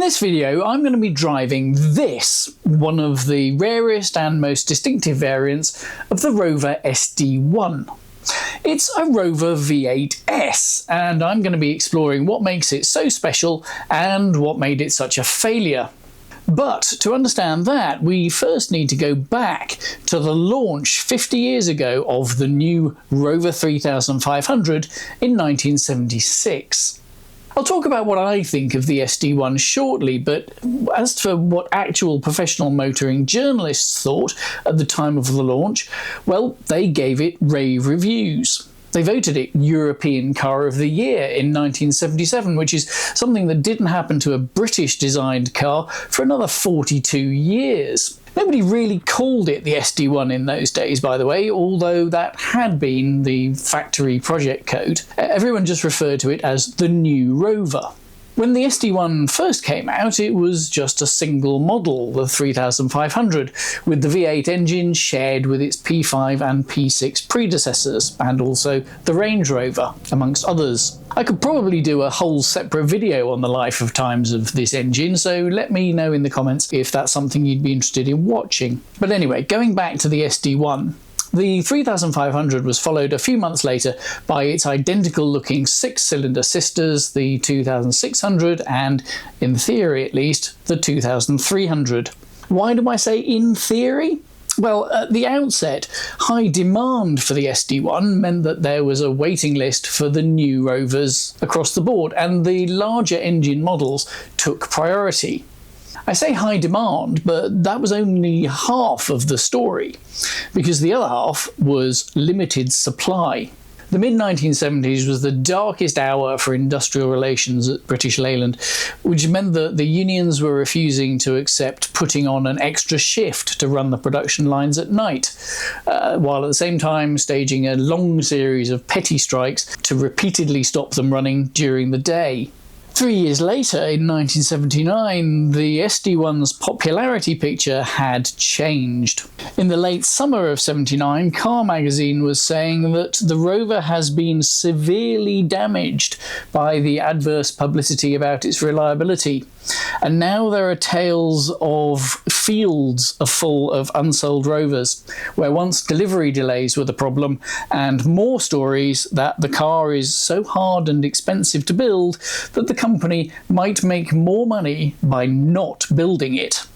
In this video, I'm going to be driving this, one of the rarest and most distinctive variants of the Rover SD1. It's a Rover V8-S, and I'm going to be exploring what makes it so special and what made it such a failure. But to understand that, we first need to go back to the launch 50 years ago of the new Rover 3500 in 1976. I'll talk about what I think of the SD1 shortly, but as for what actual professional motoring journalists thought at the time of the launch, well, they gave it rave reviews. They voted it European Car of the Year in 1977, which is something that didn't happen to a British-designed car for another 42 years. Nobody really called it the SD1 in those days, by the way, although that had been the factory project code. Everyone just referred to it as the new Rover. When the SD1 first came out, it was just a single model, the 3500, with the V8 engine shared with its P5 and P6 predecessors, and also the Range Rover, amongst others. I could probably do a whole separate video on the life of times of this engine, so let me know in the comments if that's something you'd be interested in watching. But anyway, going back to the SD1, the 3500 was followed a few months later by its identical-looking six-cylinder sisters, the 2600 and, in theory at least, the 2300. Why do I say in theory? Well, at the outset, high demand for the SD1 meant that there was a waiting list for the new Rovers across the board, and the larger engine models took priority. I say high demand, but that was only half of the story, because the other half was limited supply. The mid-1970s was the darkest hour for industrial relations at British Leyland, which meant that the unions were refusing to accept putting on an extra shift to run the production lines at night, while at the same time staging a long series of petty strikes to repeatedly stop them running during the day. 3 years later, in 1979, the SD1's popularity picture had changed. In the late summer of '79, Car magazine was saying that the Rover has been severely damaged by the adverse publicity about its reliability. And now there are tales of fields full of unsold Rovers, where once delivery delays were the problem, and more stories that the car is so hard and expensive to build that the company might make more money by not building it.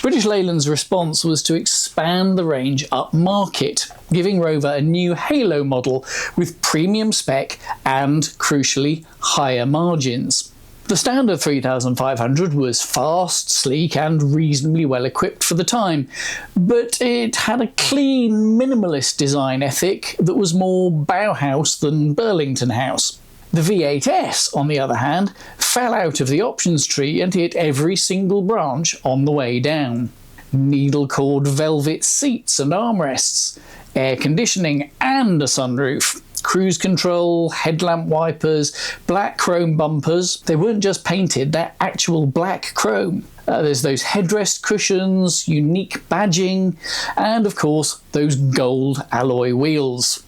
British Leyland's response was to expand the range upmarket, giving Rover a new Halo model with premium spec and, crucially, higher margins. The standard 3500 was fast, sleek and reasonably well equipped for the time, but it had a clean, minimalist design ethic that was more Bauhaus than Burlington House. The V8-S, on the other hand, fell out of the options tree and hit every single branch on the way down. Needle-cord velvet seats and armrests, air conditioning and a sunroof, cruise control, headlamp wipers, black chrome bumpers. They weren't just painted, they're actual black chrome. There's those headrest cushions, unique badging, and of course those gold alloy wheels.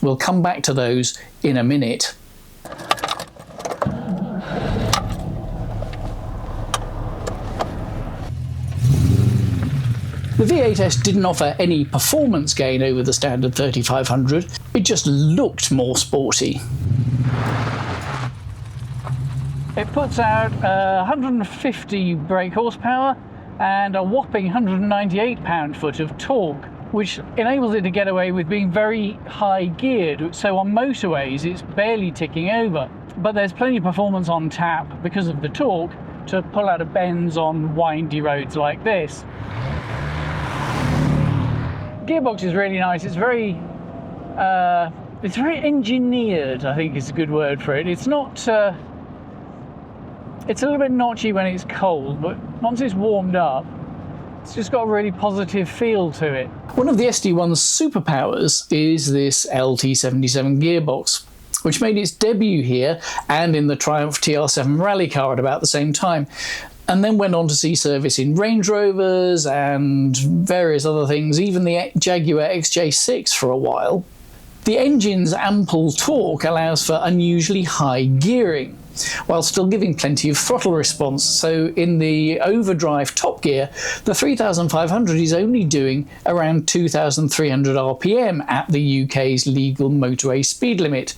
We'll come back to those in a minute. The V8-S didn't offer any performance gain over the standard 3500, it just looked more sporty. It puts out 150 brake horsepower and a whopping 198 pound-foot of torque, which enables it to get away with being very high geared, so on motorways it's barely ticking over. But there's plenty of performance on tap because of the torque to pull out of bends on windy roads like this. Gearbox is really nice. It's very engineered, I think is a good word for it. It's not it's a little bit notchy when it's cold, but once it's warmed up, it's just got a really positive feel to it. One of the SD1's superpowers is this LT77 gearbox, which made its debut here and in the Triumph TR7 rally car at about the same time, and then went on to see service in Range Rovers and various other things, even the Jaguar XJ6 for a while. The engine's ample torque allows for unusually high gearing, while still giving plenty of throttle response. So in the overdrive top gear, the 3500 is only doing around 2300 RPM at the UK's legal motorway speed limit.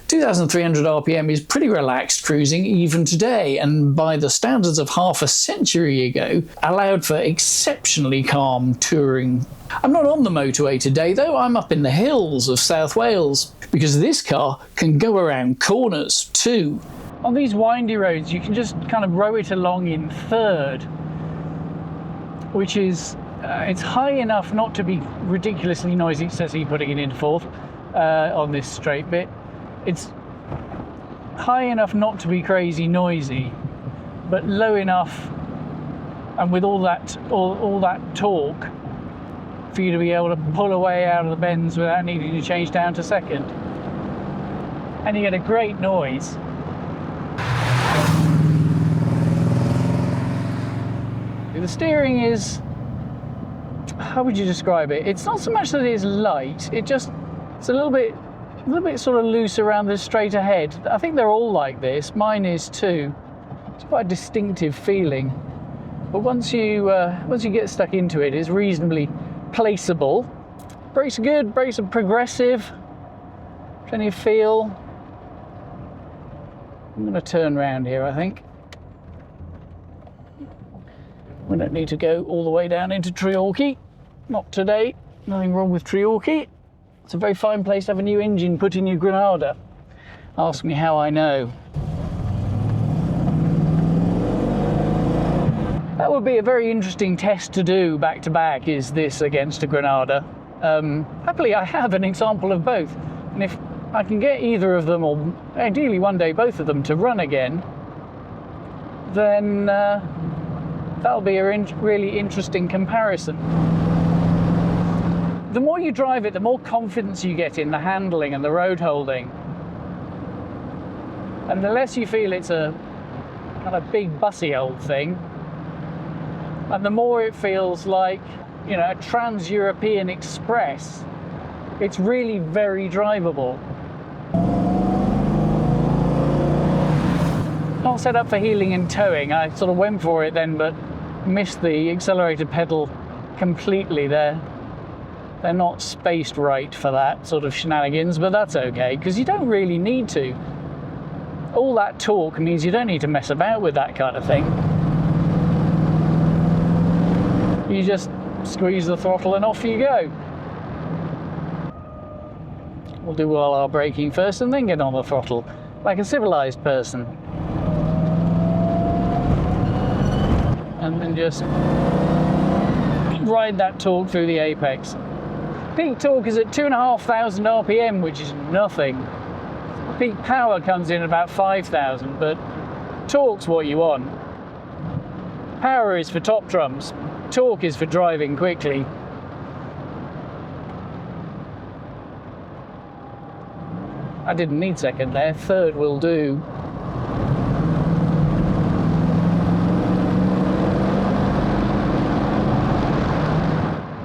2300 RPM is pretty relaxed cruising even today, and by the standards of half a century ago, allowed for exceptionally calm touring. I'm not on the motorway today though, I'm up in the hills of South Wales, because this car can go around corners too. On these windy roads you can just kind of row it along in third, which is, it's high enough not to be ridiculously noisy, so you're putting it into fourth on this straight bit. It's high enough not to be crazy noisy, but low enough, and with all that torque, for you to be able to pull away out of the bends without needing to change down to second. And you get a great noise. The steering is, how would you describe it? It's not so much that it's light, it's a little bit sort of loose around the straight ahead. I think they're all like this. Mine is too. It's quite a distinctive feeling. But once you get stuck into it, it's reasonably placeable. Brakes are good. Brakes are progressive. Plenty of feel. I'm going to turn around here, I think. We don't need to go all the way down into Treorchy. Not today. Nothing wrong with Treorchy. It's a very fine place to have a new engine put in your Granada. Ask me how I know. That would be a very interesting test to do back to back, is this against a Granada. Happily I have an example of both, and if I can get either of them, or ideally one day both of them, to run again, then that'll be a really interesting comparison. The more you drive it, the more confidence you get in the handling and the road holding. And the less you feel it's a kind of big bussy old thing, and the more it feels like, you know, a trans-European express. It's really very drivable. Not set up for heeling and towing. I sort of went for it then, but missed the accelerator pedal completely there. They're not spaced right for that sort of shenanigans, but that's okay, because you don't really need to. All that torque means you don't need to mess about with that kind of thing. You just squeeze the throttle and off you go. We'll do all our braking first and then get on the throttle, like a civilized person. And then just ride that torque through the apex. Peak torque is at 2,500 RPM, which is nothing. Peak power comes in at about 5,000, but torque's what you want. Power is for top trumps. Torque is for driving quickly. I didn't need second there, third will do.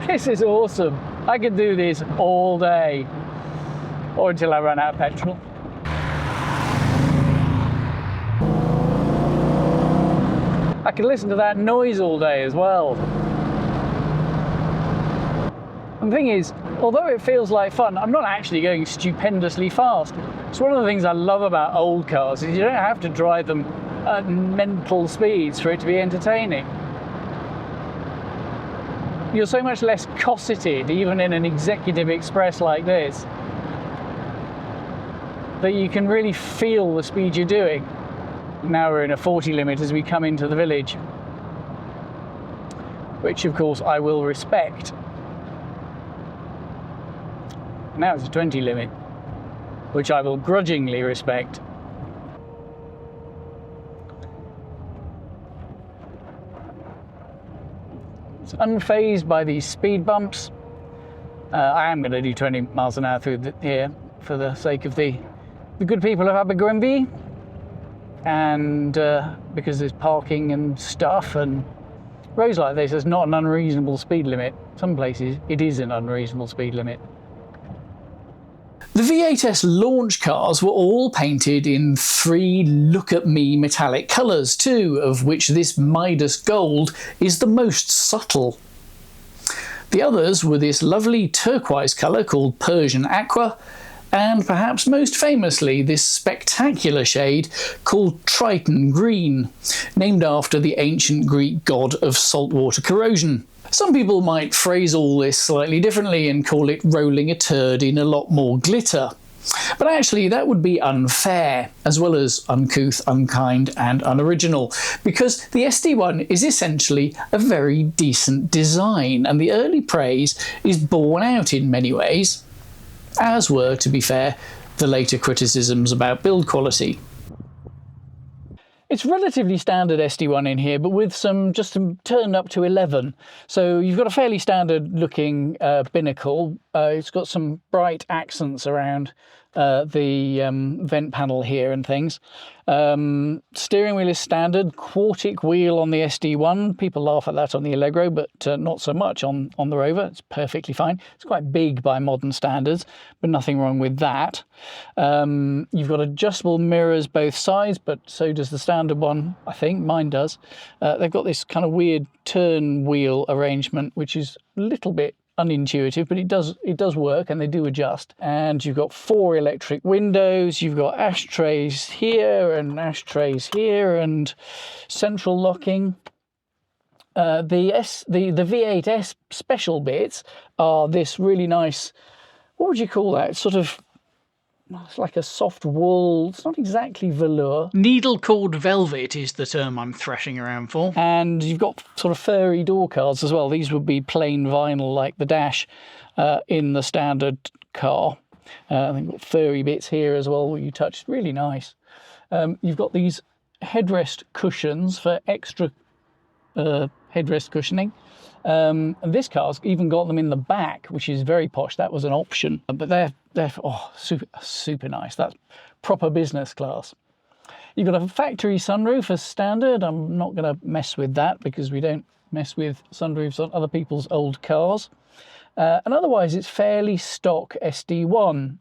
This is awesome. I could do this all day, or until I run out of petrol. I could listen to that noise all day as well. And the thing is, although it feels like fun, I'm not actually going stupendously fast. It's one of the things I love about old cars, is you don't have to drive them at mental speeds for it to be entertaining. You're so much less cosseted, even in an executive express like this, that you can really feel the speed you're doing. Now we're in a 40 limit as we come into the village, which of course I will respect. Now it's a 20 limit, which I will grudgingly respect. It's unfazed by these speed bumps. I am going to do 20 miles an hour through here for the sake of the good people of Abergwynfi, and because there's parking and stuff, and roads like this, there's not an unreasonable speed limit. Some places it is an unreasonable speed limit. The V8-S launch cars were all painted in 3 look-at-me metallic colours, 2 of which this Midas Gold is the most subtle. The others were this lovely turquoise colour called Persian Aqua, and perhaps most famously this spectacular shade called Triton Green, named after the ancient Greek god of saltwater corrosion. Some people might phrase all this slightly differently and call it rolling a turd in a lot more glitter. But actually that would be unfair, as well as uncouth, unkind and unoriginal, because the SD1 is essentially a very decent design, and the early praise is borne out in many ways, as were, to be fair, the later criticisms about build quality. It's relatively standard SD1 in here, but with some turned up to 11. So you've got a fairly standard looking binnacle. It's got some bright accents around the vent panel here and things. Steering wheel is standard, quartic wheel on the SD1. People laugh at that on the Allegro, but not so much on the Rover. It's perfectly fine. It's quite big by modern standards, but nothing wrong with that. You've got adjustable mirrors both sides, but so does the standard one, I think. Mine does. They've got this kind of weird turn wheel arrangement, which is a little bit unintuitive, but it does work, and they do adjust. And you've got 4 electric windows, you've got ashtrays here and ashtrays here, and central locking. The V8-S special bits are this really nice, what would you call that? It's like a soft wool. It's not exactly velour. Needle cord velvet is the term I'm thrashing around for. And you've got sort of furry door cards as well. These would be plain vinyl like the dash in the standard car. I think got furry bits here as well where you touch. Really nice. You've got these headrest cushions for extra headrest cushioning. And this car's even got them in the back, which is very posh. That was an option, but they're super nice. That's proper business class. You've got a factory sunroof as standard. I'm not going to mess with that because we don't mess with sunroofs on other people's old cars. And otherwise it's fairly stock SD1,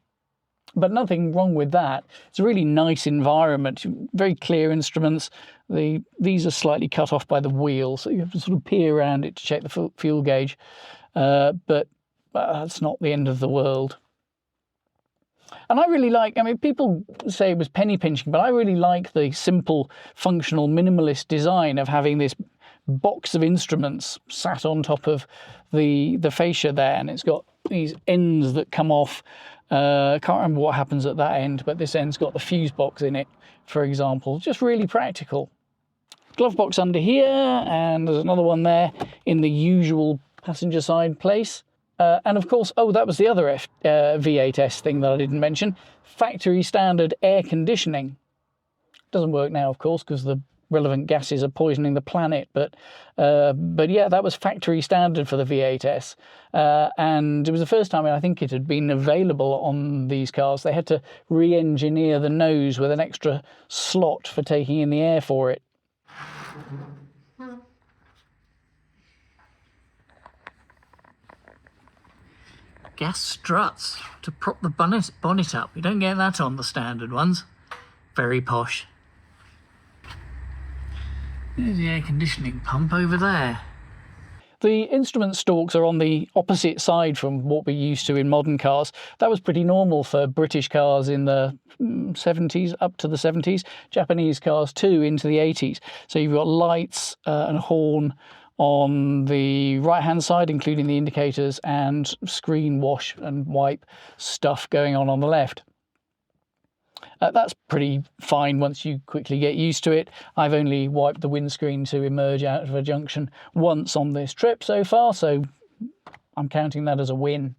but nothing wrong with that. It's a really nice environment, very clear instruments. These are slightly cut off by the wheel, so you have to sort of peer around it to check the fuel gauge, but that's not the end of the world. And I really like, I mean, people say it was penny pinching, but I really like the simple, functional, minimalist design of having this box of instruments sat on top of the fascia there, and it's got these ends that come off. I can't remember what happens at that end, but this end's got the fuse box in it, for example. Just really practical. Glove box under here, and there's another one there in the usual passenger side place. And of course, oh, that was the other V8-S thing that I didn't mention. Factory standard air conditioning. Doesn't work now, of course, because the relevant gases are poisoning the planet. But yeah, that was factory standard for the V8-S. And it was the first time I think it had been available on these cars. They had to re-engineer the nose with an extra slot for taking in the air for it. Gas struts to prop the bonnet up. You don't get that on the standard ones. Very posh. There's the air conditioning pump over there. The instrument stalks are on the opposite side from what we're used to in modern cars. That was pretty normal for British cars in the 70s, up to the 70s. Japanese cars too, into the 80s. So you've got lights and a horn on the right-hand side, including the indicators, and screen wash and wipe stuff going on the left. That's pretty fine once you quickly get used to it. I've only wiped the windscreen to emerge out of a junction once on this trip so far, so I'm counting that as a win.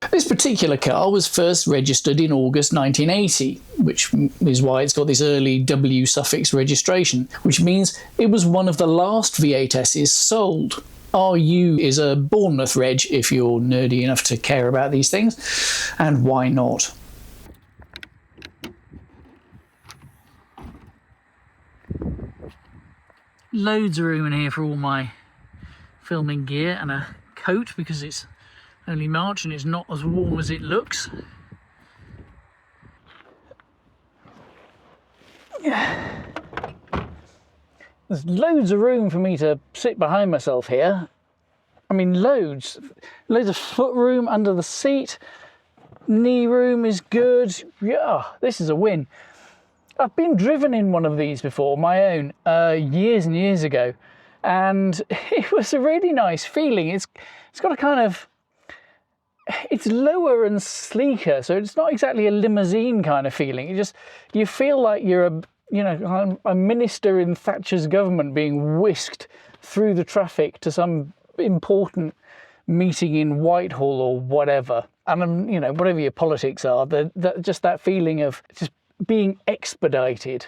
This particular car was first registered in August 1980, which is why it's got this early W suffix registration, which means it was one of the last V8Ss sold. RU is a Bournemouth reg if you're nerdy enough to care about these things, and why not? Loads of room in here for all my filming gear and a coat because it's only March and it's not as warm as it looks. There's loads of room for me to sit behind myself here. I mean, loads of foot room under the seat. Knee room is good. Yeah, this is a win. I've been driven in one of these before, my own, years and years ago, and it was a really nice feeling. It's got a kind of, it's lower and sleeker, so it's not exactly a limousine kind of feeling. You feel like you're a minister in Thatcher's government being whisked through the traffic to some important meeting in Whitehall or whatever. And whatever your politics are, just that feeling of just being expedited.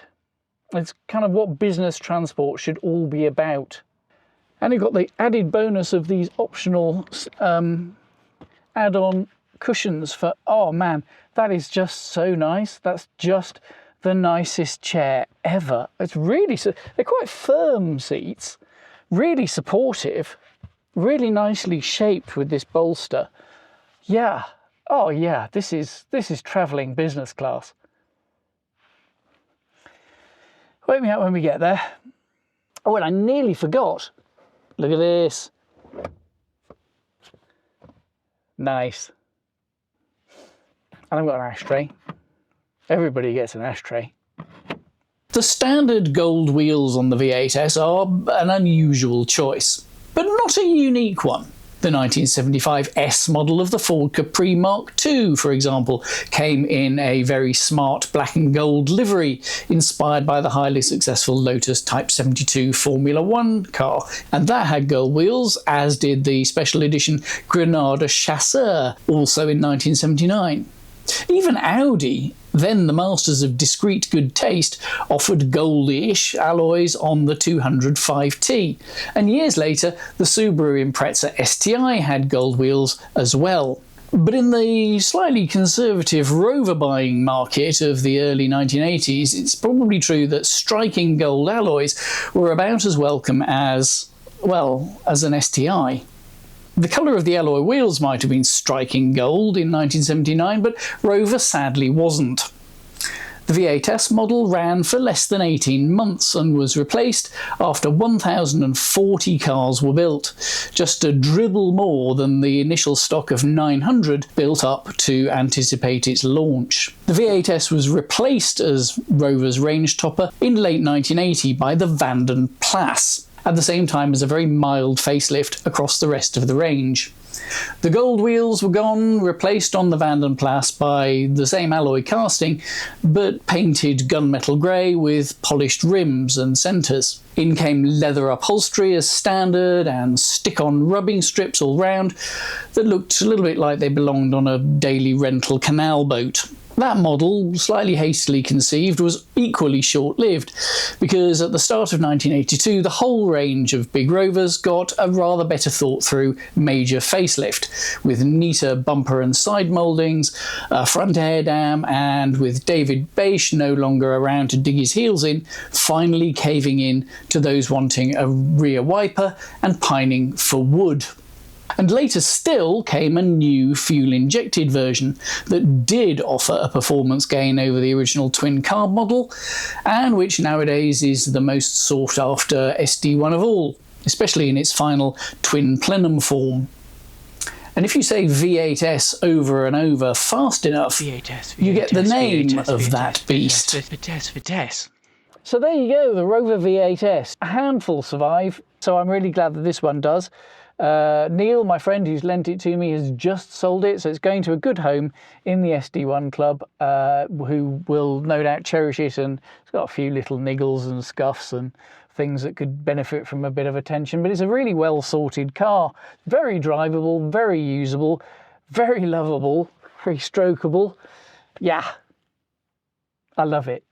It's kind of what business transport should all be about. And you've got the added bonus of these optional add-on cushions for, oh man, that is just so nice. That's just the nicest chair ever. It's really, they're quite firm seats, really supportive, really nicely shaped with this bolster. Yeah, oh yeah, this is travelling business class. Wake me up when we get there. Oh, and I nearly forgot. Look at this. Nice. And I've got an ashtray. Everybody gets an ashtray. The standard gold wheels on the V8-S are an unusual choice, but not a unique one. The 1975 S model of the Ford Capri Mark II, for example, came in a very smart black and gold livery, inspired by the highly successful Lotus Type 72 Formula One car. And that had gold wheels, as did the special edition Granada Chasseur, also in 1979. Even Audi, then the masters of discreet good taste, offered goldish alloys on the 205T, and years later the Subaru Impreza STI had gold wheels as well. But in the slightly conservative Rover buying market of the early 1980s, it's probably true that striking gold alloys were about as welcome as, well, as an STI. The colour of the alloy wheels might have been striking gold in 1979, but Rover sadly wasn't. The V8-S model ran for less than 18 months and was replaced after 1,040 cars were built, just a dribble more than the initial stock of 900 built up to anticipate its launch. The V8-S was replaced as Rover's range topper in late 1980 by the Vanden Plas, at the same time as a very mild facelift across the rest of the range. The gold wheels were gone, replaced on the Vanden Plas by the same alloy casting, but painted gunmetal grey with polished rims and centres. In came leather upholstery as standard and stick-on rubbing strips all round that looked a little bit like they belonged on a daily rental canal boat. That model, slightly hastily conceived, was equally short-lived, because at the start of 1982 the whole range of big Rovers got a rather better thought-through major facelift, with neater bumper and side mouldings, a front air dam, and with David Bache no longer around to dig his heels in, finally caving in to those wanting a rear wiper and pining for wood. And later still came a new fuel-injected version that did offer a performance gain over the original twin-carb model, and which nowadays is the most sought-after SD1 of all, especially in its final twin plenum form. And if you say V8-S over and over fast enough, V8-S, you get the name of that beast. So there you go, the Rover V8-S. A handful survive, so I'm really glad that this one does. Neil, my friend who's lent it to me, has just sold it, so it's going to a good home in the SD1 club, who will no doubt cherish it, and it's got a few little niggles and scuffs and things that could benefit from a bit of attention, but it's a really well sorted car. Very drivable, very usable, very lovable, very strokeable. Yeah, I love it.